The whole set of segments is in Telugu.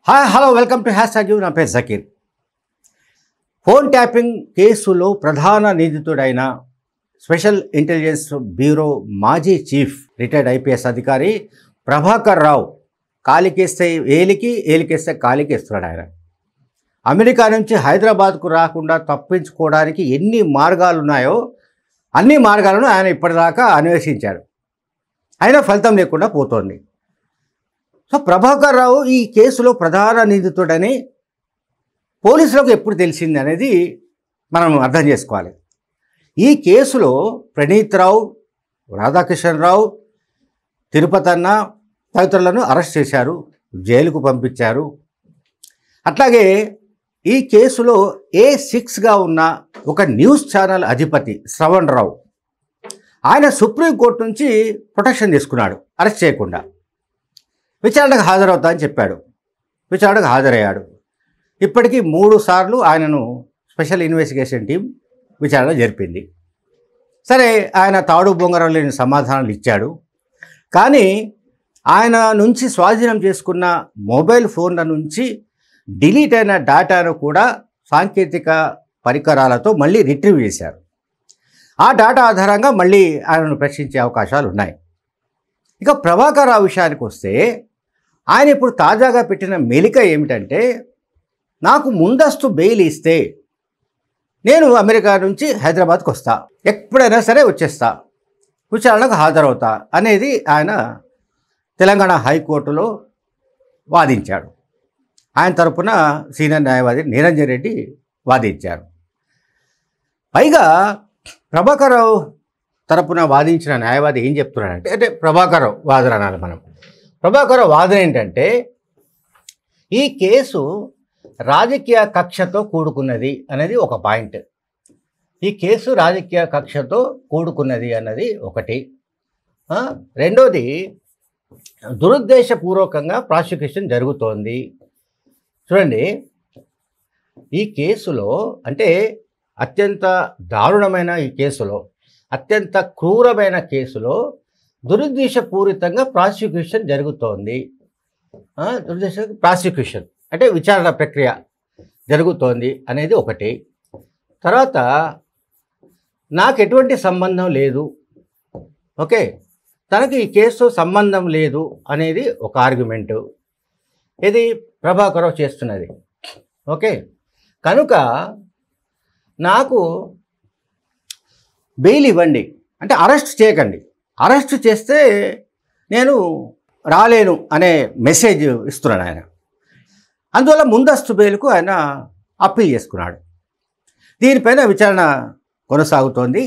Hi hello welcome to hash నా పేరు జకీర్. ఫోన్ ట్యాపింగ్ కేసులో ప్రధాన నిందితుడైన స్పెషల్ ఇంటెలిజెన్స్ బ్యూరో మాజీ చీఫ్ రిటైర్డ్ ఐపీఎస్ అధికారి ప్రభాకర్ రావు కాలికేస్తే ఏలికి ఏలికేస్తే కాలికేస్తున్నాడు. ఆయన అమెరికా నుంచి హైదరాబాద్కు రాకుండా తప్పించుకోవడానికి ఎన్ని మార్గాలు ఉన్నాయో అన్ని మార్గాలను ఆయన ఇప్పటిదాకా అన్వేషించాడు. అయినా ఫలితం లేకుండా పోతోంది. సో ప్రభాకర్ రావు ఈ కేసులో ప్రధాన నిందితుడని పోలీసులకు ఎప్పుడు తెలిసింది అనేది మనం అర్థం చేసుకోవాలి. ఈ కేసులో ప్రణీత్ రావు, రాధాకిషన్ రావు, తిరుపతి అన్న తదితరులను అరెస్ట్ చేశారు, జైలుకు పంపించారు. అట్లాగే ఈ కేసులో A6గా ఉన్న ఒక న్యూస్ ఛానల్ అధిపతి శ్రవణ్ రావు, ఆయన సుప్రీంకోర్టు నుంచి ప్రొటెక్షన్ తీసుకున్నాడు అరెస్ట్ చేయకుండా. విచారణకు హాజరవుతా అని చెప్పాడు. విచారణకు హాజరయ్యాడు. ఇప్పటికీ 3 సార్లు ఆయనను స్పెషల్ ఇన్వెస్టిగేషన్ టీం విచారణ జరిపింది. సరే, ఆయన తాడు బొంగరం లేని సమాధానాలు ఇచ్చాడు. కానీ ఆయన నుంచి స్వాధీనం చేసుకున్న మొబైల్ ఫోన్ల నుంచి డిలీట్ అయిన డేటాను కూడా సాంకేతిక పరికరాలతో మళ్ళీ రిట్రీవ్ చేశారు. ఆ డేటా ఆధారంగా మళ్ళీ ఆయనను ప్రశ్నించే అవకాశాలు ఉన్నాయి. ఇక ప్రభాకర్ రావు విషయానికి వస్తే ఆయన ఇప్పుడు తాజాగా పెట్టిన మెలిక ఏమిటంటే, నాకు ముందస్తు బెయిల్ ఇస్తే నేను అమెరికా నుంచి హైదరాబాద్కి వస్తా, ఎప్పుడైనా సరే వచ్చేస్తా, విచారణకు హాజరవుతా అనేది ఆయన తెలంగాణ హైకోర్టులో వాదించాడు. ఆయన తరపున సీనియర్ న్యాయవాది నిరంజన్ రెడ్డి వాదించారు. పైగా ప్రభాకర్ రావు తరపున వాదించిన న్యాయవాది ఏం చెప్తున్నాడంటే, అంటే ప్రభాకర్ రావు వాదన అనాలి మనం. ప్రభాకర్ రావు వాదన ఏంటంటే, ఈ కేసు రాజకీయ కక్షతో కూడుకున్నది అనేది ఒక పాయింట్. ఈ కేసు రాజకీయ కక్షతో కూడుకున్నది అన్నది ఒకటి. రెండోది, దురుద్దేశపూర్వకంగా ప్రాసిక్యూషన్ జరుగుతోంది. చూడండి, ఈ కేసులో అంటే అత్యంత దారుణమైన ఈ కేసులో, అత్యంత క్రూరమైన కేసులో దురుద్దేశపూరితంగా ప్రాసిక్యూషన్ జరుగుతోంది. ప్రాసిక్యూషన్ అంటే విచారణ ప్రక్రియ జరుగుతోంది అనేది ఒకటి. తర్వాత నాకు ఎటువంటి సంబంధం లేదు, ఓకే, తనకి ఈ కేసు సంబంధం లేదు అనేది ఒక ఆర్గ్యుమెంటు. ఇది ప్రభాకర్ రావు చేస్తున్నది. ఓకే, కనుక నాకు బెయిల్ ఇవ్వండి, అంటే అరెస్ట్ చేయకండి, అరెస్ట్ చేస్తే నేను రాలేను అనే మెసేజ్ ఇస్తున్నాడు ఆయన. అందువల్ల ముందస్తు బెయిల్కు ఆయన అప్పీల్ చేసుకున్నాడు. దీనిపైన విచారణ కొనసాగుతోంది.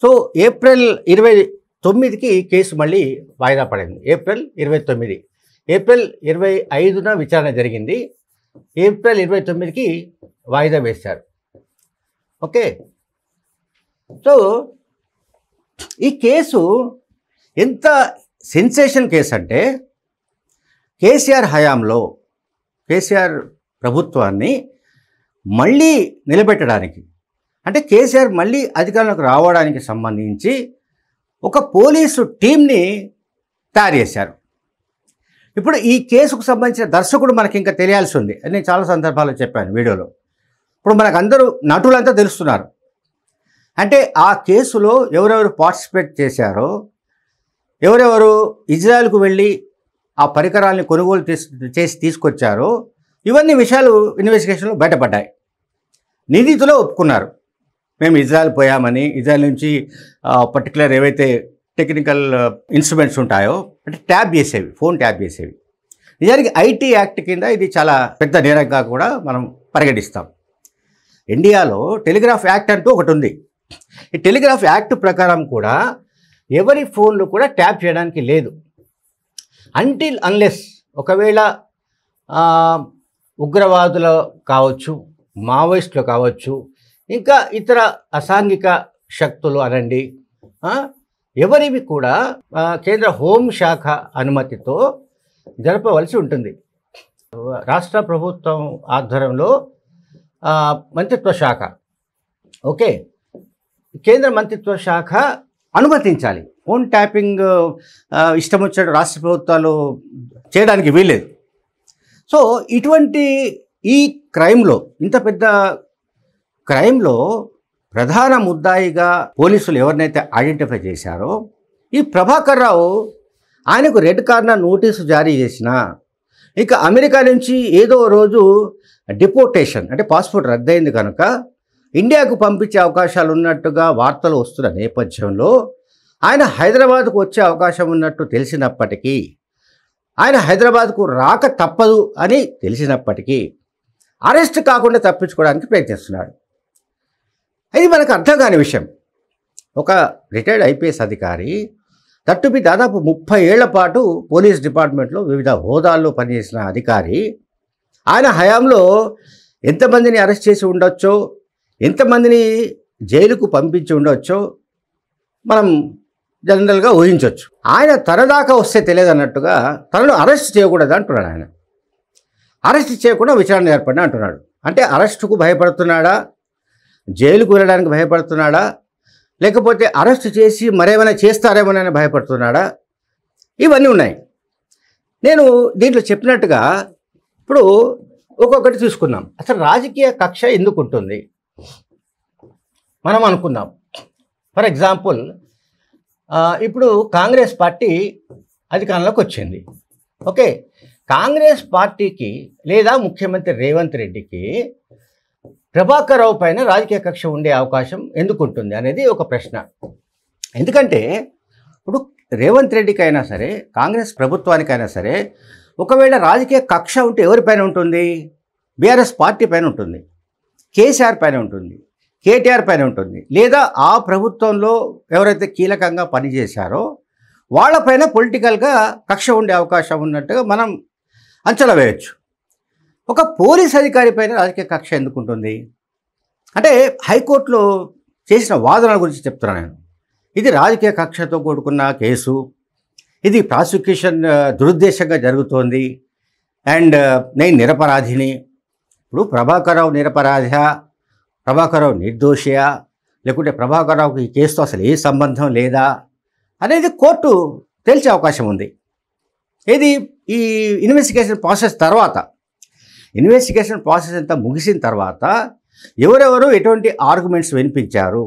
సో ఏప్రిల్ 29కి కేసు మళ్ళీ వాయిదా పడింది. ఏప్రిల్ 29. ఏప్రిల్ 25న విచారణ జరిగింది. ఏప్రిల్ 29కి వాయిదా వేశారు. ఓకే, సో ఈ కేసు ఎంత సెన్సేషన్ కేసు అంటే, కేసీఆర్ హయాంలో కేసీఆర్ ప్రభుత్వాన్ని మళ్ళీ నిలబెట్టడానికి, అంటే కేసీఆర్ మళ్ళీ అధికారంలోకి రావడానికి సంబంధించి ఒక పోలీసు టీంని తయారు చేశారు. ఇప్పుడు ఈ కేసుకు సంబంధించిన దర్శకుడు మనకి ఇంకా తెలియాల్సి ఉంది. నేను చాలా సందర్భాల్లో చెప్పాను వీడియోలో. ఇప్పుడు మనకు అందరూ నటులంతా తెలుస్తున్నారు. అంటే ఆ కేసులో ఎవరెవరు పార్టిసిపేట్ చేశారో, ఎవరెవరు ఇజ్రాయెల్కు వెళ్ళి ఆ పరికరాలని కొనుగోలు చేసి తీసుకొచ్చారో, ఇవన్నీ విషయాలు ఇన్వెస్టిగేషన్లో బయటపడ్డాయి. నిందితులు ఒప్పుకున్నారు, మేము ఇజ్రాయెల్ పోయామని. ఇజ్రాయెల్ నుంచి పర్టికులర్ ఏవైతే టెక్నికల్ ఇన్స్ట్రుమెంట్స్ ఉంటాయో, అంటే ట్యాప్ చేసేవి, ఫోన్ ట్యాప్ చేసేవి. నిజానికి ఐటీ యాక్ట్ కింద ఇది చాలా పెద్ద నేరంగా కూడా మనం పరిగణిస్తాం. ఇండియాలో టెలిగ్రాఫ్ యాక్ట్ అంటూ ఒకటి ఉంది. ఈ టెలిగ్రాఫ్ యాక్ట్ ప్రకారం కూడా ఎవరి ఫోన్లు కూడా ట్యాప్ చేయడానికి లేదు, అంటిల్ అన్లెస్ ఒకవేళ ఉగ్రవాదులు కావచ్చు, మావోయిస్టులు కావచ్చు, ఇంకా ఇతర అసాంఘిక శక్తులు అనండి, ఎవరివి కూడా కేంద్ర హోంశాఖ అనుమతితో జరపవలసి ఉంటుంది. రాష్ట్ర ప్రభుత్వం ఆధ్వర్యంలో మంత్రిత్వ శాఖ, ఓకే, కేంద్ర మంత్రిత్వ శాఖ అనుమతించాలి. ఫోన్ ట్యాపింగ్ ఇష్టం వచ్చాడు రాష్ట్ర ప్రభుత్వాలు చేయడానికి వీల్లేదు. సో ఇటువంటి ఈ క్రైమ్లో, ఇంత పెద్ద క్రైమ్లో ప్రధాన ముద్దాయిగా పోలీసులు ఎవరినైతే ఐడెంటిఫై చేశారో ఈ ప్రభాకర్ రావు, ఆయనకు రెడ్ కార్నర్ నోటీసు జారీ చేసిన, ఇక అమెరికా నుంచి ఏదో రోజు డిపోర్టేషన్ అంటే పాస్పోర్ట్ రద్దయింది కనుక ఇండియాకు పంపించే అవకాశాలు ఉన్నట్టుగా వార్తలు వస్తున్న నేపథ్యంలో ఆయన హైదరాబాద్కు వచ్చే అవకాశం ఉన్నట్టు తెలిసినప్పటికీ, ఆయన హైదరాబాద్కు రాక తప్పదు అని తెలిసినప్పటికీ అరెస్ట్ కాకుండా తప్పించుకోవడానికి ప్రయత్నిస్తున్నాడు. ఇది మనకు అర్థం కాని విషయం. ఒక రిటైర్డ్ ఐపీఎస్ అధికారి, తట్టుపి దాదాపు 30 ఏళ్ల పాటు పోలీస్ డిపార్ట్మెంట్లో వివిధ హోదాల్లో పనిచేసిన అధికారి, ఆయన హయాంలో ఎంతమందిని అరెస్ట్ చేసి ఉండొచ్చో, ఎంతమందిని జైలుకు పంపించి ఉండొచ్చో మనం జనరల్గా ఊహించవచ్చు. ఆయన తనదాకా వస్తే తెలియదు అన్నట్టుగా తనను అరెస్ట్ చేయకూడదు అంటున్నాడు. ఆయన అరెస్ట్ చేయకుండా విచారణ ఏర్పడిన అంటున్నాడు. అంటే అరెస్టుకు భయపడుతున్నాడా, జైలుకు వెళ్ళడానికి భయపడుతున్నాడా, లేకపోతే అరెస్ట్ చేసి మరేమైనా చేస్తారేమోనని భయపడుతున్నాడా, ఇవన్నీ ఉన్నాయి. నేను దీంట్లో చెప్పినట్టుగా ఇప్పుడు ఒక్కొక్కటి చూసుకున్నాం. అసలు రాజకీయ కక్ష ఎందుకు ఉంటుంది మనం అనుకుందాం. ఫర్ ఎగ్జాంపుల్, ఇప్పుడు కాంగ్రెస్ పార్టీ అధికారంలోకి వచ్చింది. ఓకే, కాంగ్రెస్ పార్టీకి లేదా ముఖ్యమంత్రి రేవంత్ రెడ్డికి ప్రభాకర్ రావు పైన రాజకీయ కక్ష ఉండే అవకాశం ఎందుకు ఉంటుంది అనేది ఒక ప్రశ్న. ఎందుకంటే ఇప్పుడు రేవంత్ రెడ్డికైనా సరే, కాంగ్రెస్ ప్రభుత్వానికైనా సరే, ఒకవేళ రాజకీయ కక్ష ఉంటే ఎవరిపైన ఉంటుంది? బీఆర్ఎస్ పార్టీ పైన ఉంటుంది, కేసీఆర్ పైన ఉంటుంది, కేటీఆర్ పైన ఉంటుంది, లేదా ఆ ప్రభుత్వంలో ఎవరైతే కీలకంగా పనిచేశారో వాళ్ళపైన పొలిటికల్గా కక్ష ఉండే అవకాశం ఉన్నట్టుగా మనం అంచనా వేయచ్చు. ఒక పోలీస్ అధికారి పైన రాజకీయ కక్ష ఎందుకు ఉంటుంది అంటే, హైకోర్టులో చేసిన వాదనల గురించి చెప్తున్నాను నేను. ఇది రాజకీయ కక్షతో కూడుకున్న కేసు, ఇది ప్రాసిక్యూషన్ దురుద్దేశంగా జరుగుతోంది, అండ్ నేను నిరపరాధిని. ఇప్పుడు ప్రభాకర్ రావు నిరపరాధా, ప్రభాకర్ రావు నిర్దోషియా, లేకుంటే ప్రభాకర్ రావుకి ఈ కేసుతో అసలు ఏ సంబంధం లేదా అనేది కోర్టు తేల్చే అవకాశం ఉంది. ఇది ఈ ఇన్వెస్టిగేషన్ ప్రాసెస్ తర్వాత, ఇన్వెస్టిగేషన్ ప్రాసెస్ అంతా ముగిసిన తర్వాత ఎవరెవరు ఎటువంటి ఆర్గ్యుమెంట్స్ వినిపించారు,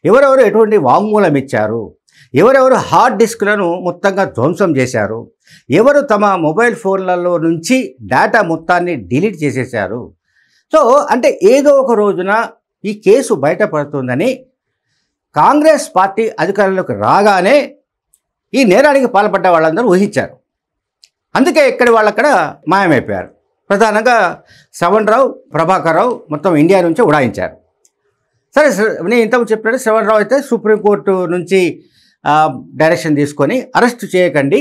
ఎవరెవరు ఎటువంటి వాంగ్మూలం ఇచ్చారు, ఎవరెవరు హార్డ్ డిస్క్లను మొత్తంగా ధ్వంసం చేశారు, ఎవరు తమ మొబైల్ ఫోన్లలో నుంచి డేటా మొత్తాన్ని డిలీట్ చేసేశారు. సో అంటే ఏదో ఒక రోజున ఈ కేసు బయటపడుతుందని కాంగ్రెస్ పార్టీ అధికారంలోకి రాగానే ఈ నేరానికి పాల్పడ్డ వాళ్ళందరూ ఊహించారు. అందుకే ఎక్కడి వాళ్ళక్కడ మాయమైపోయారు. ప్రధానంగా శ్రవణ్ రావు, ప్రభాకర్ రావు మొత్తం ఇండియా నుంచి ఉడాయించారు. సరే, నేను ఇంతకు చెప్పినట్టు శ్రవణ్ రావు అయితే సుప్రీంకోర్టు నుంచి డైరెక్షన్ తీసుకొని అరెస్ట్ చేయకండి,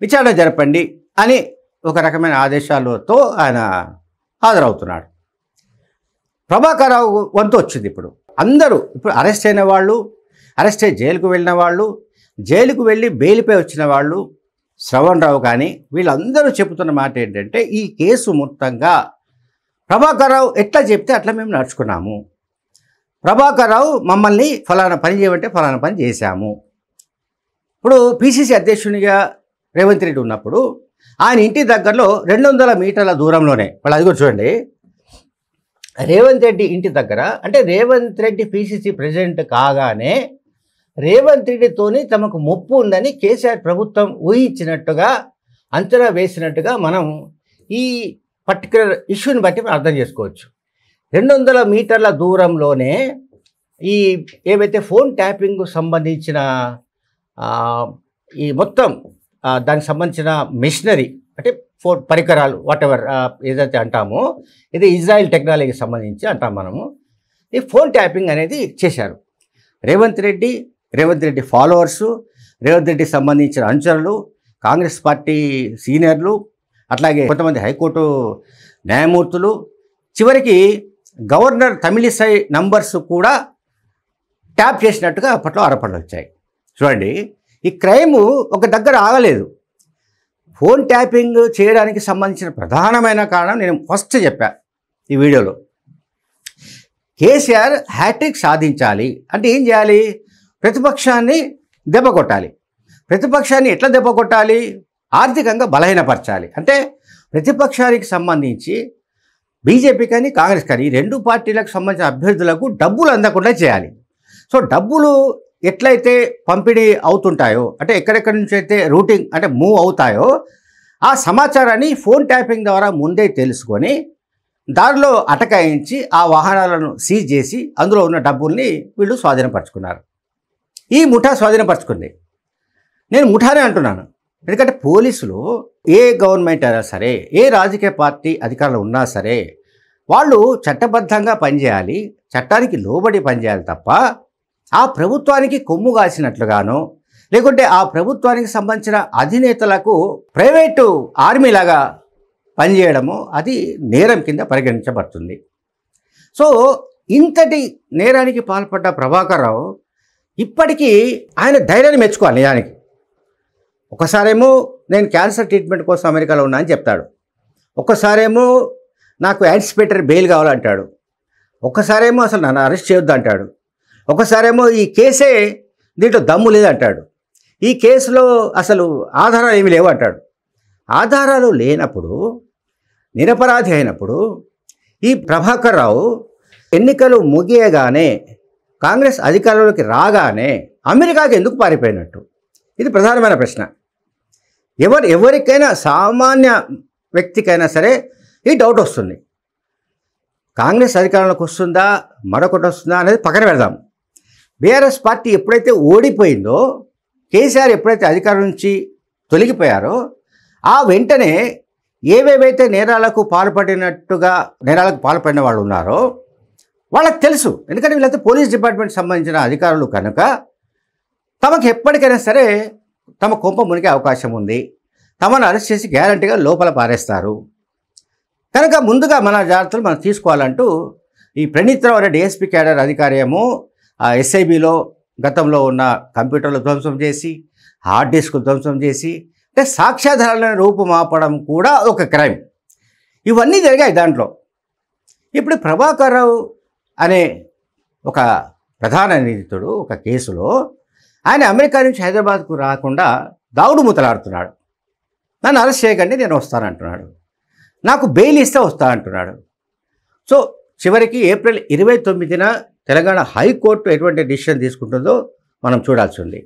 విచారణ జరపండి అని ఒక రకమైన ఆదేశాలతో ఆయన హాజరవుతున్నాడు. ప్రభాకర్ రావు వంతు వచ్చింది. ఇప్పుడు అరెస్ట్ అయిన వాళ్ళు, అరెస్ట్ అయ్యి జైలుకు వెళ్ళిన వాళ్ళు, జైలుకు వెళ్ళి బెయిల్పై వచ్చిన వాళ్ళు, శ్రవణ్ రావు కానీ వీళ్ళందరూ చెబుతున్న మాట ఏంటంటే, ఈ కేసు మొత్తంగా ప్రభాకర్ రావు ఎట్లా చెప్తే అట్లా మేము నడుచుకున్నాము, ప్రభాకర్ రావు మమ్మల్ని ఫలానా పని చేయమంటే ఫలానా పని చేశాము. ఇప్పుడు పిసిసి అధ్యక్షునిగా రేవంత్ రెడ్డి ఉన్నప్పుడు ఆయన ఇంటి దగ్గరలో 200 మీటర్ల దూరంలోనే, వాళ్ళు అది కూడా చూడండి, రేవంత్ రెడ్డి ఇంటి దగ్గర, అంటే రేవంత్ రెడ్డి పిసిసి ప్రెసిడెంట్ కాగానే రేవంత్ రెడ్డితోని తమకు ముప్పు ఉందని కేసీఆర్ ప్రభుత్వం ఊహించినట్టుగా, అంచనా వేసినట్టుగా మనం ఈ పర్టికులర్ ఇష్యూని బట్టి మనం అర్థం చేసుకోవచ్చు. 200 మీటర్ల దూరంలోనే ఈ ఏవైతే ఫోన్ ట్యాపింగ్ సంబంధించిన ఈ మొత్తం దానికి సంబంధించిన మెషినరీ, అంటే ఫోన్ పరికరాలు, వాటెవర్ ఏదైతే అంటామో, ఇది ఇజ్రాయిల్ టెక్నాలజీకి సంబంధించి అంటాం మనము, ఈ ఫోన్ ట్యాపింగ్ అనేది చేశారు. రేవంత్ రెడ్డి ఫాలోవర్సు, రేవంత్ రెడ్డికి సంబంధించిన అనుచరులు, కాంగ్రెస్ పార్టీ సీనియర్లు, అట్లాగే కొంతమంది హైకోర్టు న్యాయమూర్తులు, చివరికి గవర్నర్ తమిళిసై నంబర్స్ కూడా ట్యాప్ చేసినట్టుగా అప్పట్లో ఆరోపణలు వచ్చాయి. చూడండి, ఈ క్రైము ఒక దగ్గర ఆగలేదు. ఫోన్ ట్యాపింగ్ చేయడానికి సంబంధించిన ప్రధానమైన కారణం నేను ఫస్ట్ చెప్పా ఈ వీడియోలో. కేసీఆర్ హ్యాట్రిక్ సాధించాలి అంటే ఏం చేయాలి? ప్రతిపక్షాన్ని దెబ్బ కొట్టాలి. ప్రతిపక్షాన్ని ఎట్లా దెబ్బ కొట్టాలి? ఆర్థికంగా బలహీనపరచాలి. అంటే ప్రతిపక్షానికి సంబంధించి బీజేపీ కానీ కాంగ్రెస్ కానీ ఈ రెండు పార్టీలకు సంబంధించిన అభ్యర్థులకు డబ్బులు అందకుండా చేయాలి. సో డబ్బులు ఎట్లయితే పంపిణీ అవుతుంటాయో, అంటే ఎక్కడెక్కడి నుంచి అయితే రూటింగ్ అంటే మూవ్ అవుతాయో, ఆ సమాచారాన్ని ఫోన్ ట్యాపింగ్ ద్వారా ముందే తెలుసుకొని దారిలో అటకాయించి ఆ వాహనాలను సీజ్ చేసి అందులో ఉన్న డబ్బుల్ని వీళ్ళు స్వాధీనపరచుకున్నారు. ఈ ముఠా స్వాధీనపరచుకుంది. నేను ముఠానే అంటున్నాను, ఎందుకంటే పోలీసులు ఏ గవర్నమెంట్ అయినా సరే, ఏ రాజకీయ పార్టీ అధికారులు ఉన్నా సరే, వాళ్ళు చట్టబద్ధంగా పనిచేయాలి, చట్టానికి లోబడి పనిచేయాలి తప్ప ఆ ప్రభుత్వానికి కొమ్ము కాసినట్లుగానో లేకుంటే ఆ ప్రభుత్వానికి సంబంధించిన అధినేతలకు ప్రైవేటు ఆర్మీలాగా పనిచేయడము అది నేరం కింద పరిగణించబడుతుంది. సో ఇంతటి నేరానికి పాల్పడ్డ ప్రభాకర్ రావు ఇప్పటికీ ఆయన ధైర్యాన్ని మెచ్చుకోవాలి. నిజానికి ఒకసారేమో నేను క్యాన్సర్ ట్రీట్మెంట్ కోసం అమెరికాలో ఉన్నా అని చెప్తాడు, ఒక్కసారేమో నాకు యాంటిసిపేటరీ బెయిల్ కావాలంటాడు, ఒక్కసారేమో అసలు నన్ను అరెస్ట్ చేయొద్దు అంటాడు, ఒకసారేమో ఈ కేసే దీంట్లో దమ్ము లేదంటాడు, ఈ కేసులో అసలు ఆధారాలు ఏమి లేవు అంటాడు. ఆధారాలు లేనప్పుడు, నిరపరాధి అయినప్పుడు ఈ ప్రభాకర్ రావు ఎన్నికలు ముగియగానే, కాంగ్రెస్ అధికారంలోకి రాగానే అమెరికాకి ఎందుకు పారిపోయినట్టు? ఇది ప్రధానమైన ప్రశ్న. ఎవరికైనా సామాన్య వ్యక్తికైనా సరే ఈ డౌట్ వస్తుంది. కాంగ్రెస్ అధికారంలోకి వస్తుందా, మరొకటి వస్తుందా అనేది పక్కన పెడదాం. బీఆర్ఎస్ పార్టీ ఎప్పుడైతే ఓడిపోయిందో, కేసీఆర్ ఎప్పుడైతే అధికారం నుంచి తొలగిపోయారో, ఆ వెంటనే ఏవేవైతే నేరాలకు పాల్పడిన వాళ్ళు ఉన్నారో వాళ్ళకి తెలుసు. ఎందుకంటే వీళ్ళైతే పోలీస్ డిపార్ట్మెంట్ సంబంధించిన అధికారులు కనుక తమకు ఎప్పటికైనా సరే తమ కొంప మునిగే అవకాశం ఉంది, తమను అరెస్ట్ చేసి గ్యారంటీగా లోపల పారేస్తారు కనుక ముందుగా మన జాగ్రత్తలు మనం తీసుకోవాలంటూ ఈ ప్రణీత్రావు అనే డిఎస్పీ క్యాడర్ అధికారి ఏమో ఎస్ఐబిలో గతంలో ఉన్న కంప్యూటర్లు ధ్వంసం చేసి, హార్డ్ డిస్క్ ధ్వంసం చేసి, అంటే సాక్ష్యాధారాలను రూపుమాపడం కూడా ఒక క్రైమ్. ఇవన్నీ జరిగాయి దాంట్లో. ఇప్పుడు ప్రభాకర్ రావు అనే ఒక ప్రధాన నిందితుడు ఒక కేసులో ఆయన అమెరికా నుంచి హైదరాబాద్కు రాకుండా దావుడు మూతలాడుతున్నాడు. నన్ను అరెస్ట్ చేయకండి, నేను వస్తానంటున్నాడు, నాకు బెయిల్ ఇస్తే వస్తా అంటున్నాడు. సో చివరికి ఏప్రిల్ 29న తెలంగాణ హైకోర్టు ఎటువంటి డిసిషన్ తీసుకుంటుందో మనం చూడాల్సి ఉంది.